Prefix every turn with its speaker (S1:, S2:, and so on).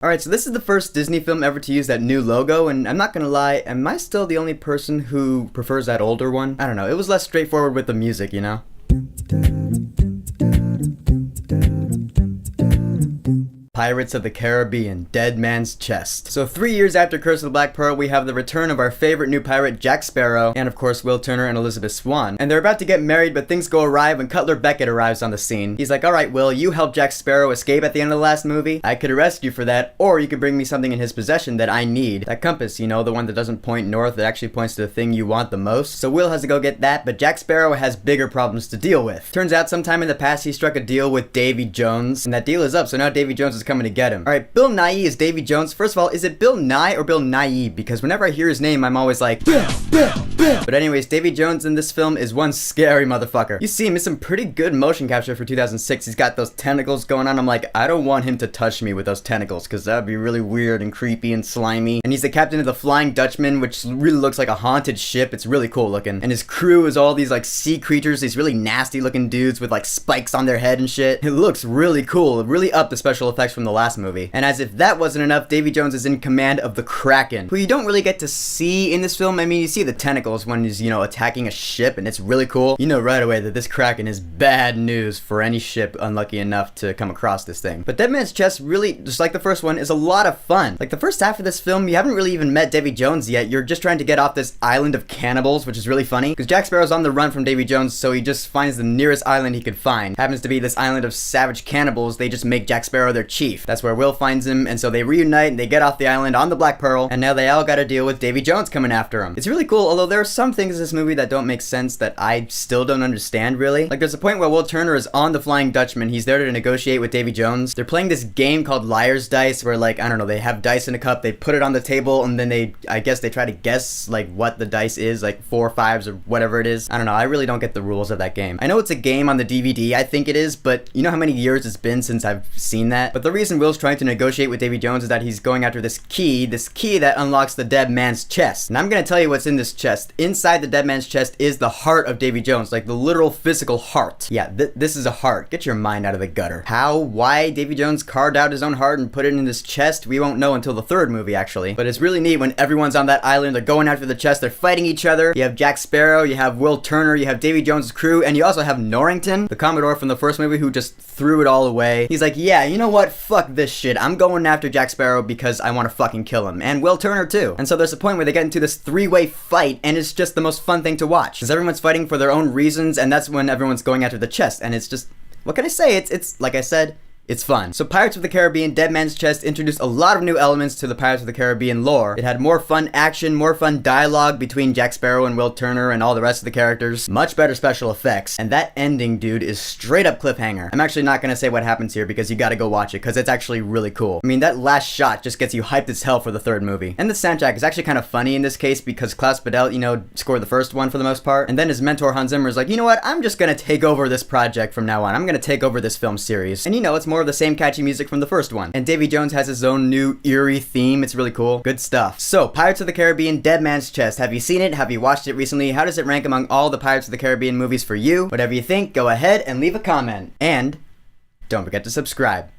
S1: Alright, so this is the first Disney film ever to use that new logo, and I'm not gonna lie, am I still the only person who prefers that older one? I don't know, it was less straightforward with the music, you know? Pirates of the Caribbean, Dead Man's Chest. So 3 years after Curse of the Black Pearl, we have the return of our favorite new pirate, Jack Sparrow, and of course Will Turner and Elizabeth Swann. And they're about to get married, but things go awry when Cutler Beckett arrives on the scene. He's like, alright Will, you helped Jack Sparrow escape at the end of the last movie. I could arrest you for that, or you could bring me something in his possession that I need. That compass, you know, the one that doesn't point north, that actually points to the thing you want the most. So Will has to go get that, but Jack Sparrow has bigger problems to deal with. Turns out sometime in the past he struck a deal with Davy Jones, and that deal is up, so now Davy Jones is coming to get him. Alright, Bill Nighy is Davy Jones. First of all, is it Bill Nye or Bill Nighy? Because whenever I hear his name, I'm always like, Bill. But anyways, Davy Jones in this film is one scary motherfucker. You see him in some pretty good motion capture for 2006. He's got those tentacles going on. I'm like, I don't want him to touch me with those tentacles, because that would be really weird and creepy and slimy. And he's the captain of the Flying Dutchman, which really looks like a haunted ship. It's really cool looking. And his crew is all these like sea creatures, these really nasty looking dudes with like spikes on their head and shit. It looks really cool. Really up the special effects from the last movie. And as if that wasn't enough, Davy Jones is in command of the Kraken, who you don't really get to see in this film. I mean, you see the tentacles when he's, you know, attacking a ship, and it's really cool. You know right away that this Kraken is bad news for any ship unlucky enough to come across this thing. But Dead Man's Chest really, just like the first one, is a lot of fun. Like the first half of this film, you haven't really even met Davy Jones yet. You're just trying to get off this island of cannibals, which is really funny, because Jack Sparrow's on the run from Davy Jones, so he just finds the nearest island he could find. Happens to be this island of savage cannibals. They just make Jack Sparrow their chief. That's where Will finds him, and so they reunite and they get off the island on the Black Pearl, and now they all gotta deal with Davy Jones coming after him. It's really cool, although there are some things in this movie that don't make sense that I still don't understand really. Like there's a point where Will Turner is on the Flying Dutchman. He's there to negotiate with Davy Jones. They're playing this game called Liar's Dice, where like, I don't know, they have dice in a cup, they put it on the table, and then I guess they try to guess like what the dice is, like 4 5s or whatever it is. I don't know, I really don't get the rules of that game. I know it's a game on the DVD, I think it is, but you know how many years it's been since I've seen that? But the reason Will's trying to negotiate with Davy Jones is that he's going after this key that unlocks the Dead Man's Chest. And I'm gonna tell you what's in this chest. Inside the Dead Man's Chest is the heart of Davy Jones, like the literal physical heart. Yeah, this is a heart. Get your mind out of the gutter. How, why Davy Jones carved out his own heart and put it in this chest, we won't know until the third movie actually. But it's really neat when everyone's on that island, they're going after the chest, they're fighting each other. You have Jack Sparrow, you have Will Turner, you have Davy Jones' crew, and you also have Norrington, the Commodore from the first movie, who just threw it all away. He's like, yeah, you know what, fuck this shit. I'm going after Jack Sparrow because I want to fucking kill him. And Will Turner too. And so there's a point where they get into this 3-way fight, and it's just the most fun thing to watch. Because everyone's fighting for their own reasons, and that's when everyone's going after the chest. And it's just, what can I say? It's like I said, it's fun. So Pirates of the Caribbean, Dead Man's Chest introduced a lot of new elements to the Pirates of the Caribbean lore. It had more fun action, more fun dialogue between Jack Sparrow and Will Turner and all the rest of the characters. Much better special effects. And that ending, dude, is straight up cliffhanger. I'm actually not gonna say what happens here because you gotta go watch it because it's actually really cool. I mean, that last shot just gets you hyped as hell for the third movie. And the soundtrack is actually kind of funny in this case because Klaus Badelt, you know, scored the first one for the most part. And then his mentor Hans Zimmer is like, you know what, I'm just gonna take over this project from now on. I'm gonna take over this film series. And you know, it's more of the same catchy music from the first one. And Davy Jones has his own new eerie theme. It's really cool. Good stuff. So, Pirates of the Caribbean, Dead Man's Chest. Have you seen it? Have you watched it recently? How does it rank among all the Pirates of the Caribbean movies for you? Whatever you think, go ahead and leave a comment. And don't forget to subscribe.